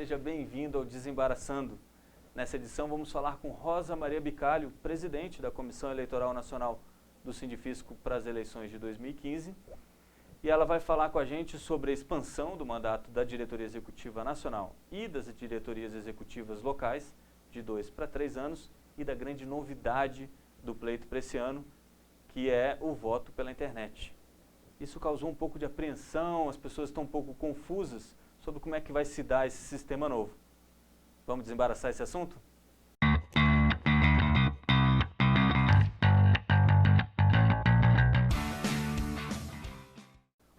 seja bem-vindo ao Desembaraçando. Nessa edição vamos falar com Rosa Maria Bicalho, presidente da Comissão Eleitoral Nacional do Sindifisco para as eleições de 2015. E ela vai falar com a gente sobre a expansão do mandato da Diretoria Executiva Nacional e das diretorias executivas locais, de 2 para 3 anos, e da grande novidade do pleito para esse ano, que é o voto pela internet. Isso causou um pouco de apreensão, as pessoas estão um pouco confusas sobre como é que vai se dar esse sistema novo. Vamos desembaraçar esse assunto?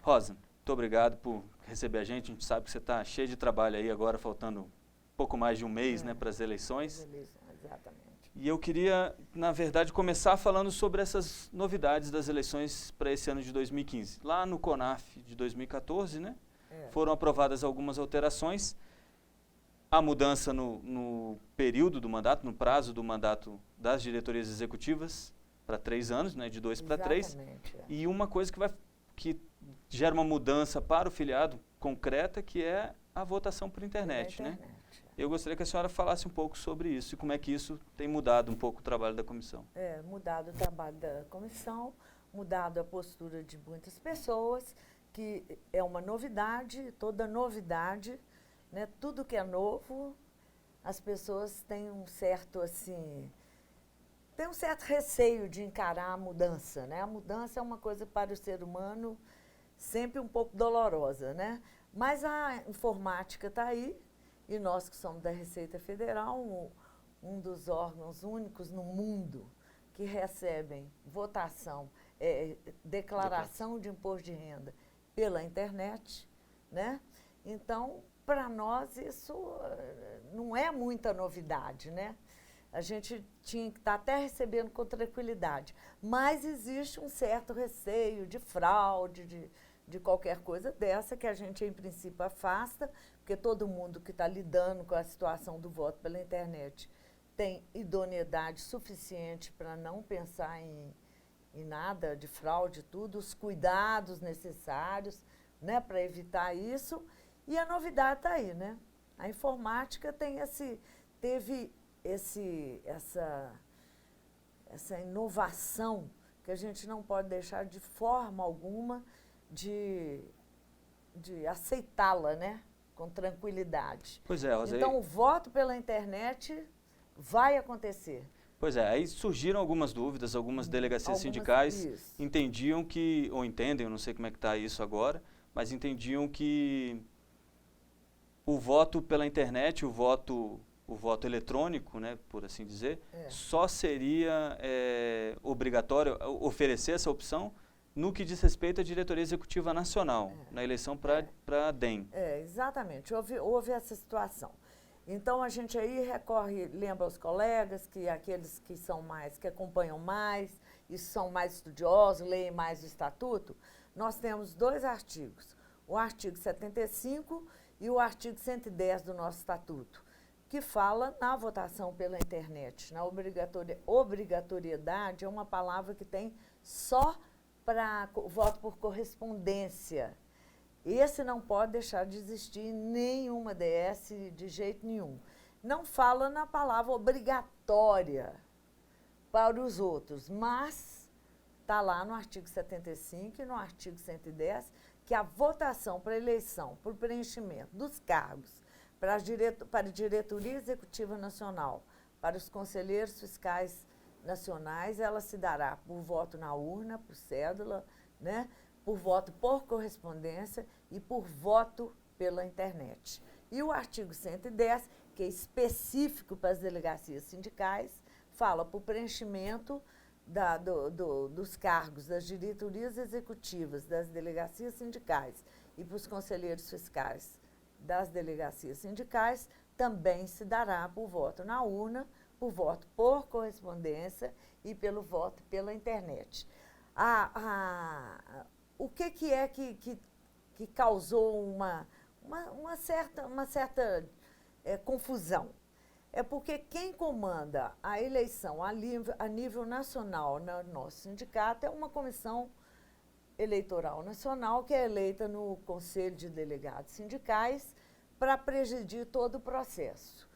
Rosa, muito obrigado por receber a gente sabe que você está cheio de trabalho aí agora, faltando pouco mais de um mês, para as eleições. Exatamente. E eu queria, na verdade, começar falando sobre essas novidades das eleições para esse ano de 2015. Lá no CONAF de 2014, foram aprovadas algumas alterações. A mudança no período do mandato, no prazo do mandato das diretorias executivas, para 3 anos, de 2 para 3. E uma coisa que gera uma mudança para o filiado concreta, que é a votação por internet, Eu gostaria que a senhora falasse um pouco sobre isso e como é que isso tem mudado um pouco o trabalho da comissão. Mudado o trabalho da comissão, mudado a postura de muitas pessoas, que é uma novidade, toda novidade, tudo que é novo, as pessoas têm um certo receio de encarar a mudança, A mudança é uma coisa para o ser humano sempre um pouco dolorosa, Mas a informática está aí, e nós que somos da Receita Federal, um dos órgãos únicos no mundo que recebem votação, declaração de imposto de renda pela internet, Então, para nós isso não é muita novidade, A gente tinha que estar até recebendo com tranquilidade, mas existe um certo receio de fraude, de qualquer coisa dessa, que a gente, em princípio, afasta, porque todo mundo que está lidando com a situação do voto pela internet tem idoneidade suficiente para não pensar em nada de fraude, tudo, os cuidados necessários, para evitar isso. E a novidade está aí, A informática teve essa inovação que a gente não pode deixar de forma alguma de aceitá-la, com tranquilidade. Pois é, Rosa. Então, o voto pela internet vai acontecer. Pois é, aí surgiram algumas dúvidas, algumas delegacias sindicais entendiam que, ou entendem, eu não sei como é que está isso agora, mas entendiam que o voto pela internet, o voto eletrônico, por assim dizer, só seria obrigatório oferecer essa opção no que diz respeito à Diretoria Executiva Nacional, na eleição para a DEM. Exatamente, houve essa situação. Então, a gente aí lembra aos colegas, que aqueles que acompanham mais e são mais estudiosos, leem mais o Estatuto, nós temos 2 artigos, o artigo 75 e o artigo 110 do nosso Estatuto, que fala na votação pela internet. Na obrigatoriedade é uma palavra que tem só para voto por correspondência. Esse não pode deixar de existir em nenhuma DS de jeito nenhum. Não fala na palavra obrigatória para os outros, mas está lá no artigo 75 e no artigo 110 que a votação para eleição, por preenchimento dos cargos para a Diretoria Executiva Nacional, para os conselheiros fiscais nacionais, ela se dará por voto na urna, por cédula, por voto por correspondência e por voto pela internet. E o artigo 110, que é específico para as delegacias sindicais, fala por preenchimento dos cargos das diretorias executivas das delegacias sindicais e para os conselheiros fiscais das delegacias sindicais, também se dará por voto na urna, por voto por correspondência e pelo voto pela internet. O que é que causou uma certa confusão? É porque quem comanda a eleição a nível nacional no nosso sindicato é uma comissão eleitoral nacional que é eleita no Conselho de Delegados Sindicais para presidir todo o processo.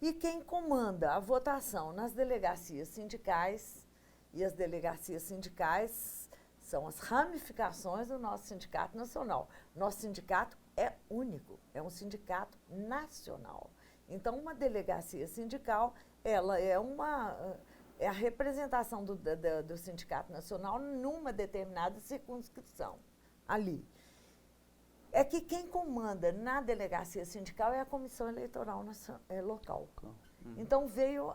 E quem comanda a votação nas delegacias sindicais, e as delegacias sindicais são as ramificações do nosso Sindicato Nacional. Nosso sindicato é único, é um sindicato nacional. Então, uma delegacia sindical, ela é a representação do Sindicato Nacional numa determinada circunscrição, ali. É que quem comanda na delegacia sindical é a Comissão Eleitoral Local. Então,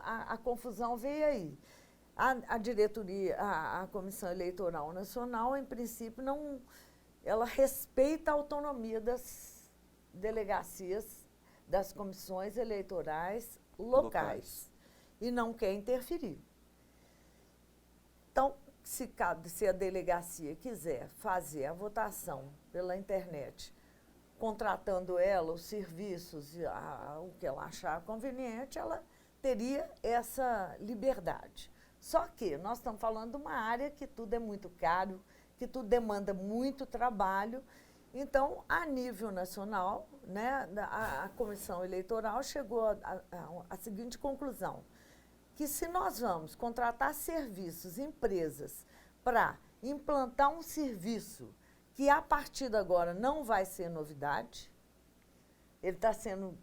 a confusão veio aí. A diretoria, a Comissão Eleitoral Nacional, em princípio, ela respeita a autonomia das delegacias, das comissões eleitorais locais. E não quer interferir. Então, se a delegacia quiser fazer a votação pela internet, contratando ela, os serviços, o que ela achar conveniente, ela teria essa liberdade. Só que nós estamos falando de uma área que tudo é muito caro, que tudo demanda muito trabalho. Então, a nível nacional, né, a Comissão Eleitoral chegou à seguinte conclusão, que se nós vamos contratar serviços, empresas, para implantar um serviço que a partir de agora não vai ser novidade, ele está sendo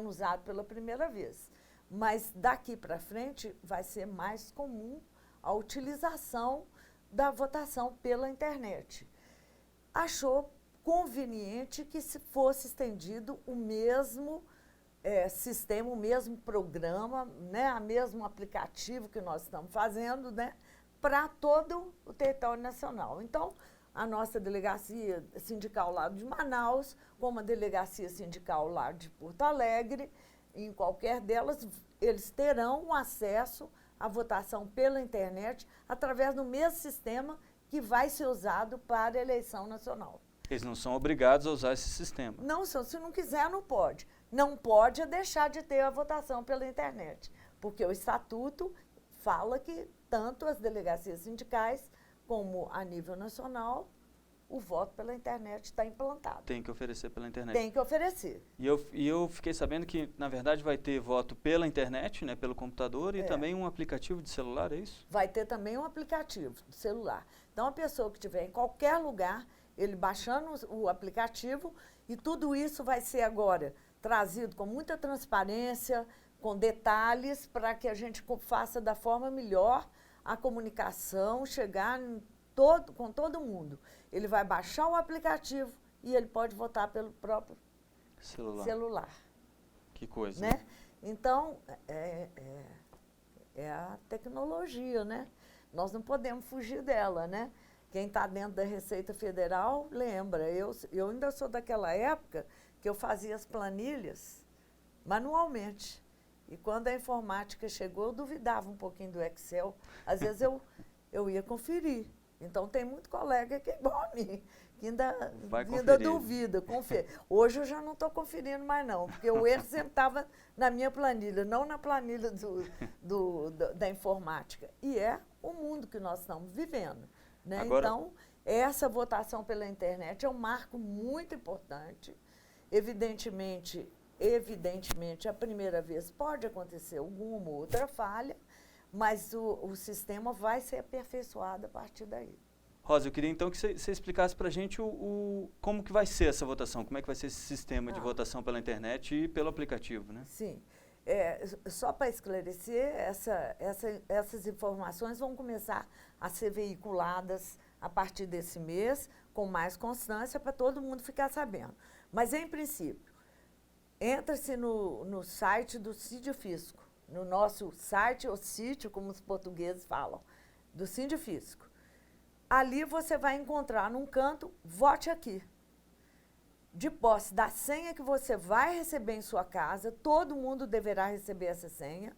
usado pela primeira vez, mas daqui para frente vai ser mais comum a utilização da votação pela internet. Achou conveniente que se fosse estendido o mesmo sistema, o mesmo programa, né, o mesmo aplicativo que nós estamos fazendo, né, para todo o território nacional. Então, a nossa delegacia sindical lá de Manaus, como a delegacia sindical lá de Porto Alegre, em qualquer delas, eles terão acesso à votação pela internet através do mesmo sistema que vai ser usado para a eleição nacional. Eles não são obrigados a usar esse sistema. Não são, se não quiser, não pode. Não pode deixar de ter a votação pela internet, porque o estatuto fala que tanto as delegacias sindicais como a nível nacional, o voto pela internet está implantado. Tem que oferecer pela internet. Tem que oferecer. E eu fiquei sabendo que, na verdade, vai ter voto pela internet, né, pelo computador, e também um aplicativo de celular, é isso? Vai ter também um aplicativo de celular. Então, a pessoa que estiver em qualquer lugar, ele baixando o aplicativo, e tudo isso vai ser agora trazido com muita transparência, com detalhes, para que a gente faça da forma melhor a comunicação, chegar com todo mundo. Ele vai baixar o aplicativo e ele pode votar pelo próprio celular. Que coisa. Né? Então, é a tecnologia, né? Nós não podemos fugir dela, né? Quem está dentro da Receita Federal, lembra, eu ainda sou daquela época que eu fazia as planilhas manualmente. E quando a informática chegou, eu duvidava um pouquinho do Excel. Às vezes eu ia conferir. Então, tem muito colega que é igual a mim, que ainda duvida, confere. Hoje eu já não estou conferindo mais não, porque o erro sempre estava na minha planilha, não na planilha da informática. E é o mundo que nós estamos vivendo. Né? Agora, então, essa votação pela internet é um marco muito importante. Evidentemente, a primeira vez pode acontecer alguma outra falha, mas o sistema vai ser aperfeiçoado a partir daí. Rosa, eu queria então que você explicasse para a gente como que vai ser essa votação, como é que vai ser esse sistema de votação pela internet e pelo aplicativo, né? Sim. Só para esclarecer, essas informações vão começar a ser veiculadas a partir desse mês, com mais constância, para todo mundo ficar sabendo. Mas, em princípio, entra-se no site do Sindifisco, no nosso site ou sítio, como os portugueses falam, do Sindifisco. Ali você vai encontrar num canto, vote aqui. De posse da senha que você vai receber em sua casa, todo mundo deverá receber essa senha.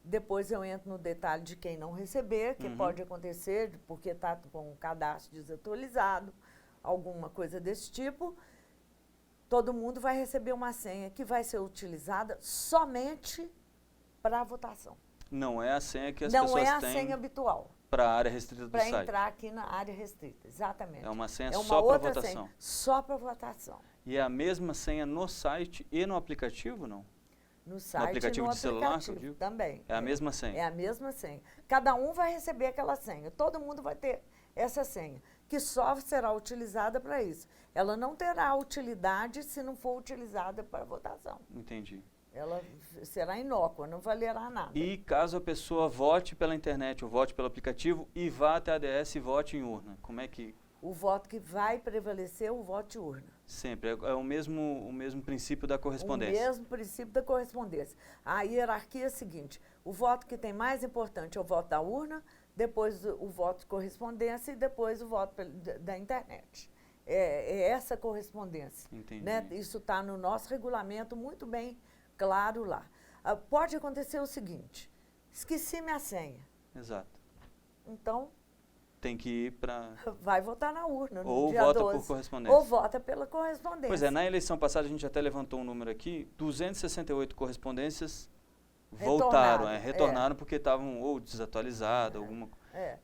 Depois eu entro no detalhe de quem não receber, que pode acontecer, porque está com o cadastro desatualizado, alguma coisa desse tipo. Todo mundo vai receber uma senha que vai ser utilizada somente para a votação. Não é a senha que as pessoas têm. Não é a senha habitual. Para a área restrita do site. Para entrar aqui na área restrita, exatamente. É uma senha só para votação. Senha, só para votação. E é a mesma senha no site e no aplicativo, não? No site No aplicativo e no de celular, aplicativo que eu digo? também. É a mesma senha? É a mesma senha. Cada um vai receber aquela senha. Todo mundo vai ter essa senha, que só será utilizada para isso. Ela não terá utilidade se não for utilizada para votação. Entendi. Ela será inócua, não valerá nada. E caso a pessoa vote pela internet ou vote pelo aplicativo e vá até a ADS e vote em urna, como é que... O voto que vai prevalecer é o voto de urna. Sempre, é o mesmo princípio da correspondência. O mesmo princípio da correspondência. A hierarquia é a seguinte, o voto que tem mais importante é o voto da urna, depois o voto de correspondência e depois o voto da internet. É essa correspondência. Entendi. Né? Isso está no nosso regulamento muito bem claro lá. Pode acontecer o seguinte, esqueci minha senha. Exato. Então, tem que ir para... vai votar na urna no ou dia vota 12. por correspondência. Ou vota pela correspondência. Pois é, na eleição passada a gente até levantou um número aqui, 268 correspondências voltaram, retornaram porque estavam ou desatualizadas, alguma...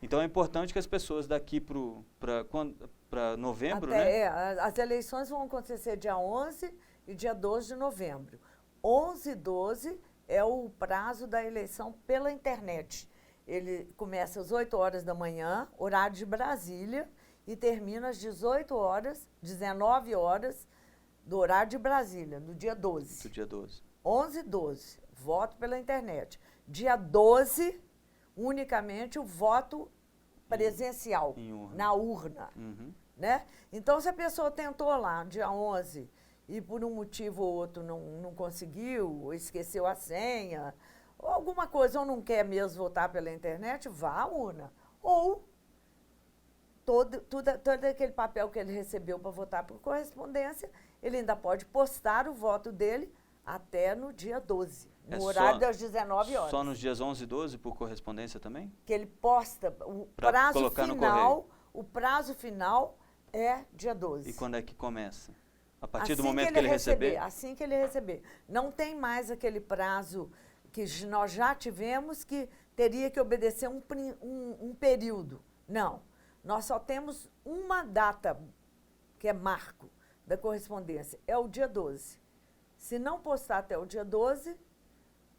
Então é importante que as pessoas daqui para novembro, né? As eleições vão acontecer dia 11 e dia 12 de novembro. 11 e 12 é o prazo da eleição pela internet. Ele começa às 8 horas da manhã, horário de Brasília, e termina às 18 horas, 19 horas, do horário de Brasília, no dia 12. Do dia 12. 11 e 12, voto pela internet. Dia 12, unicamente o voto presencial, na urna. Uhum. Né? Então, se a pessoa tentou lá, dia 11, e por um motivo ou outro não conseguiu, ou esqueceu a senha, ou alguma coisa, ou não quer mesmo votar pela internet, vá à urna. Ou todo aquele papel que ele recebeu para votar por correspondência, ele ainda pode postar o voto dele até no dia 12, no horário das 19 horas. Só nos dias 11 e 12 por correspondência também? Que ele posta, o prazo final é dia 12. E quando é que começa? A partir do momento que ele receber? Assim que ele receber. Não tem mais aquele prazo que nós já tivemos que teria que obedecer um período. Não. Nós só temos uma data que é marco da correspondência, é o dia 12. Se não postar até o dia 12,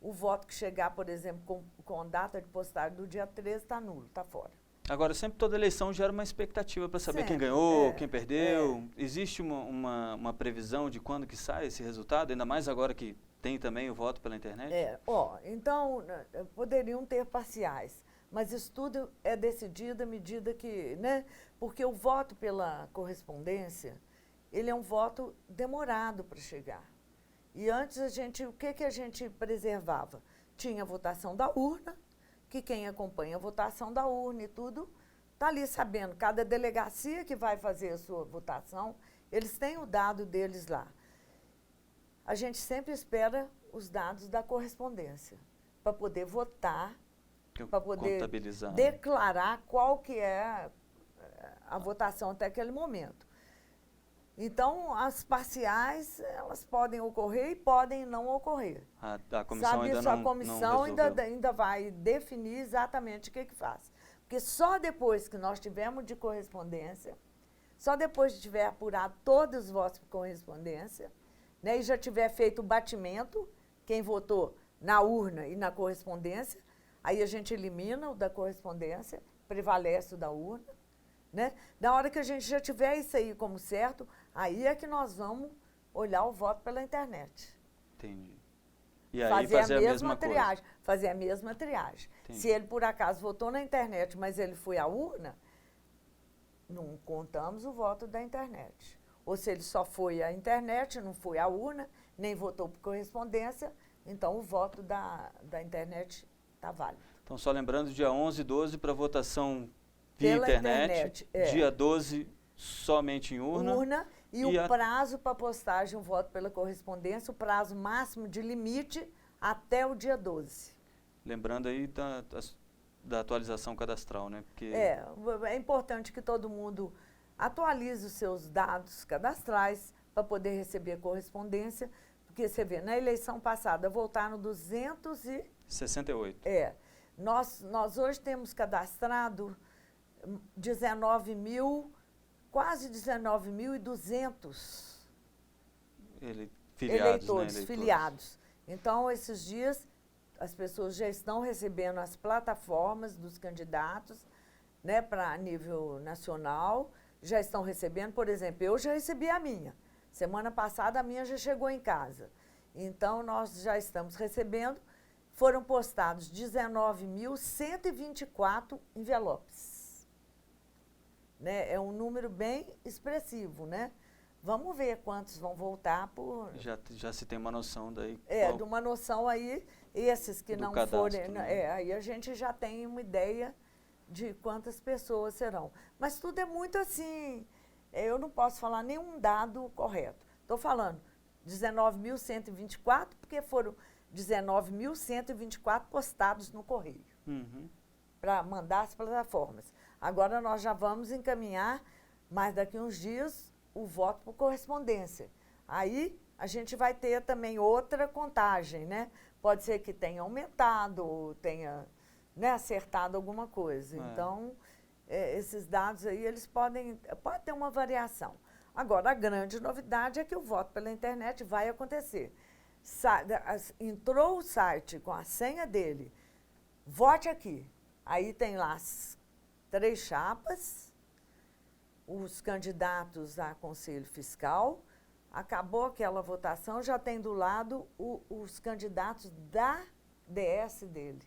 o voto que chegar, por exemplo, com data de postagem do dia 13 está nulo, está fora. Agora, sempre toda eleição gera uma expectativa para saber quem ganhou, quem perdeu. Existe uma previsão de quando que sai esse resultado, ainda mais agora que tem também o voto pela internet? Então, poderiam ter parciais, mas isso tudo é decidido à medida que, né? Porque o voto pela correspondência, ele é um voto demorado para chegar. E antes o que a gente preservava? Tinha a votação da urna, que quem acompanha a votação da urna e tudo, está ali sabendo, cada delegacia que vai fazer a sua votação, eles têm o dado deles lá. A gente sempre espera os dados da correspondência, para poder votar, para poder declarar qual que é a votação até aquele momento. Então, as parciais, elas podem ocorrer e podem não ocorrer. A comissão ainda não a comissão ainda vai definir exatamente o que faz. Porque só depois que nós tivermos de correspondência, só depois de tiver apurado todos os votos por correspondência, né, e já tiver feito o batimento, quem votou na urna e na correspondência, aí a gente elimina o da correspondência, prevalece o da urna. Né? Na hora que a gente já tiver isso aí como certo, aí é que nós vamos olhar o voto pela internet. Entendi. E aí fazer a mesma triagem. Fazer a mesma triagem. Entendi. Se ele, por acaso, votou na internet, mas ele foi à urna, não contamos o voto da internet. Ou se ele só foi à internet, não foi à urna, nem votou por correspondência, então o voto da internet está válido. Então, só lembrando, dia 11 e 12 para votação via internet, dia 12 somente em urna. E o prazo para postagem, o voto pela correspondência, o prazo máximo de limite até o dia 12. Lembrando aí da atualização cadastral, né? Porque é importante que todo mundo atualize os seus dados cadastrais para poder receber correspondência, porque você vê, na eleição passada voltaram 268. Nós hoje temos cadastrado 19 mil, quase 19.200 eleitores, filiados. Então, esses dias, as pessoas já estão recebendo as plataformas dos candidatos, né, para nível nacional, já estão recebendo, por exemplo, eu já recebi a minha. Semana passada a minha já chegou em casa. Então, nós já estamos recebendo, foram postados 19.124 envelopes. Né? É um número bem expressivo, né? Vamos ver quantos vão voltar por... Já se tem uma noção daí. De uma noção aí, esses que não forem... Né? Aí a gente já tem uma ideia de quantas pessoas serão. Mas tudo é muito assim, eu não posso falar nenhum dado correto. Estou falando 19.124, porque foram 19.124 postados no correio, para mandar as plataformas. Agora nós já vamos encaminhar, mas daqui uns dias, o voto por correspondência. Aí a gente vai ter também outra contagem, né? Pode ser que tenha aumentado, ou tenha, né, acertado alguma coisa. Então, esses dados aí, eles pode ter uma variação. Agora, a grande novidade é que o voto pela internet vai acontecer. Entrou o site com a senha dele, vote aqui. Aí tem lá as 3 chapas, os candidatos a conselho fiscal, acabou aquela votação, já tem do lado os candidatos da DS dele.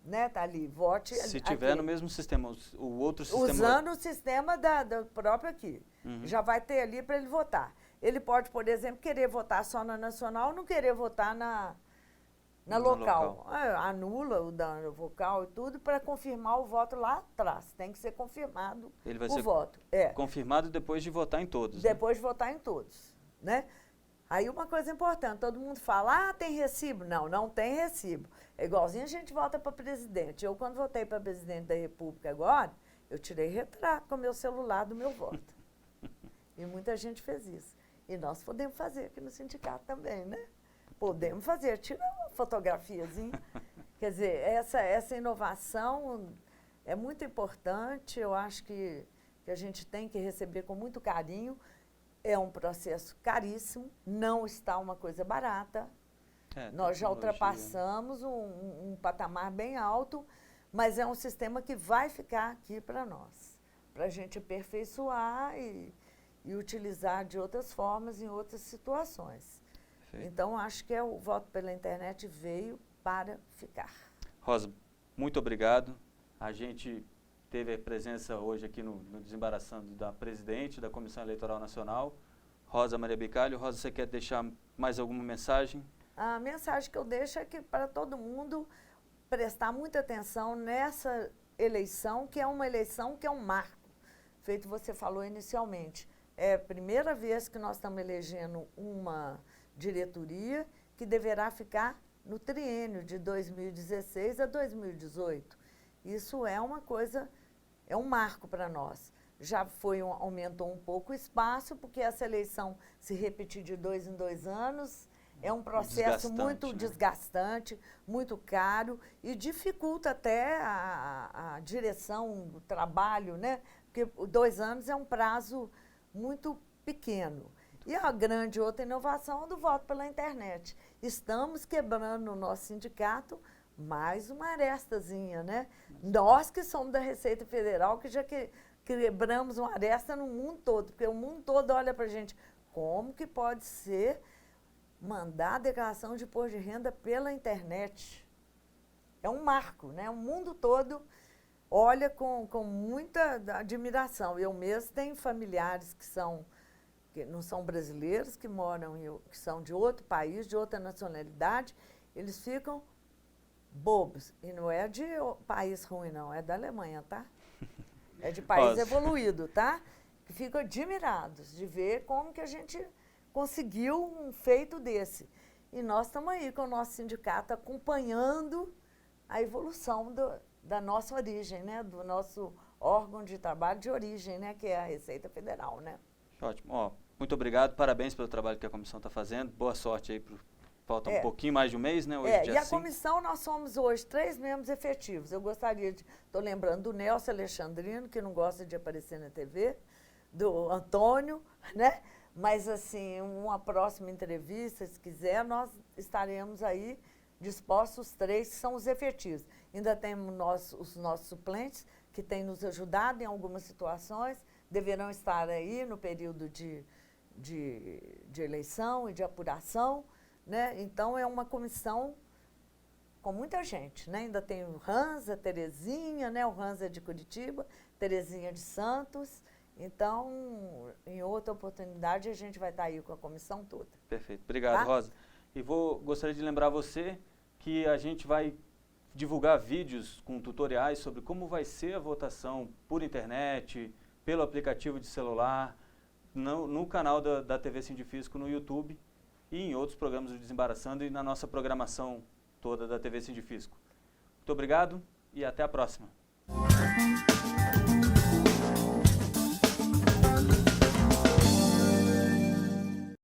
Né, tá ali, vote se tiver aqui no mesmo sistema, o outro sistema... Usando o sistema do próprio aqui. Já vai ter ali para ele votar. Ele pode, por exemplo, querer votar só na nacional, não querer votar na local. Anula o dano vocal e tudo para confirmar o voto lá atrás. Tem que ser confirmado o voto. Confirmado depois de votar em todos. Depois de votar em todos. Né? Aí uma coisa importante, todo mundo fala, tem recibo? Não, não tem recibo. É igualzinho a gente vota para presidente. Eu, quando votei para presidente da República agora, eu tirei retrato com o meu celular do meu voto. E muita gente fez isso. E nós podemos fazer aqui no sindicato também, né? Podemos fazer, tirar uma fotografiazinha. Quer dizer, essa inovação é muito importante, eu acho que a gente tem que receber com muito carinho. É um processo caríssimo, não está uma coisa barata. Nós já ultrapassamos um patamar bem alto, mas é um sistema que vai ficar aqui para nós, para a gente aperfeiçoar e utilizar de outras formas em outras situações. Perfeito. Então, acho que o voto pela internet veio para ficar. Rosa, muito obrigado. A gente teve a presença hoje aqui no Desembaraçando da presidente da Comissão Eleitoral Nacional, Rosa Maria Bicalho. Rosa, você quer deixar mais alguma mensagem? A mensagem que eu deixo é que para todo mundo prestar muita atenção nessa eleição, que é uma eleição que é um marco, feito você falou inicialmente. É a primeira vez que nós estamos elegendo uma diretoria que deverá ficar no triênio de 2016 a 2018. Isso é uma coisa, é um marco para nós. Já aumentou um pouco o espaço, porque essa eleição se repetir de 2 em 2 anos, é um processo muito desgastante, muito caro e dificulta até a direção do trabalho, né? Porque 2 anos é um prazo muito pequeno. E a grande outra inovação é do voto pela internet. Estamos quebrando no nosso sindicato mais uma arestazinha, né? Nós que somos da Receita Federal, que já quebramos uma aresta no mundo todo, porque o mundo todo olha para a gente, como que pode ser mandar a declaração de imposto de renda pela internet? É um marco, né? O mundo todo olha com muita admiração. Eu mesmo tenho familiares que não são brasileiros, que que são de outro país, de outra nacionalidade, eles ficam bobos. E não é de país ruim, não, é da Alemanha, tá? É de país evoluído, tá? Que ficam admirados de ver como que a gente conseguiu um feito desse. E nós estamos aí com o nosso sindicato acompanhando a evolução da nossa origem, né? Do nosso órgão de trabalho de origem, né? Que é a Receita Federal, né? Ótimo. Muito obrigado, parabéns pelo trabalho que a comissão está fazendo. Boa sorte aí. Falta um pouquinho mais de um mês, né? Hoje, dia 5. Comissão, nós somos hoje 3 membros efetivos. Eu gostaria estou lembrando do Nelson Alexandrino, que não gosta de aparecer na TV, do Antônio, né? Mas, assim, uma próxima entrevista, se quiser, nós estaremos aí dispostos, os 3, que são os efetivos. Ainda temos os nossos suplentes, que têm nos ajudado em algumas situações, deverão estar aí no período de eleição e de apuração, né? Então, é uma comissão com muita gente, né? Ainda tem o Ranza, Terezinha, né? O Ranza é de Curitiba, Terezinha de Santos. Então, em outra oportunidade, a gente vai estar aí com a comissão toda. Perfeito. Obrigado, Tá? Rosa. E gostaria de lembrar você que a gente vai divulgar vídeos com tutoriais sobre como vai ser a votação por internet, pelo aplicativo de celular, no canal da TV Sindifisco no YouTube e em outros programas do Desembaraçando e na nossa programação toda da TV Sindifisco. Muito obrigado e até a próxima.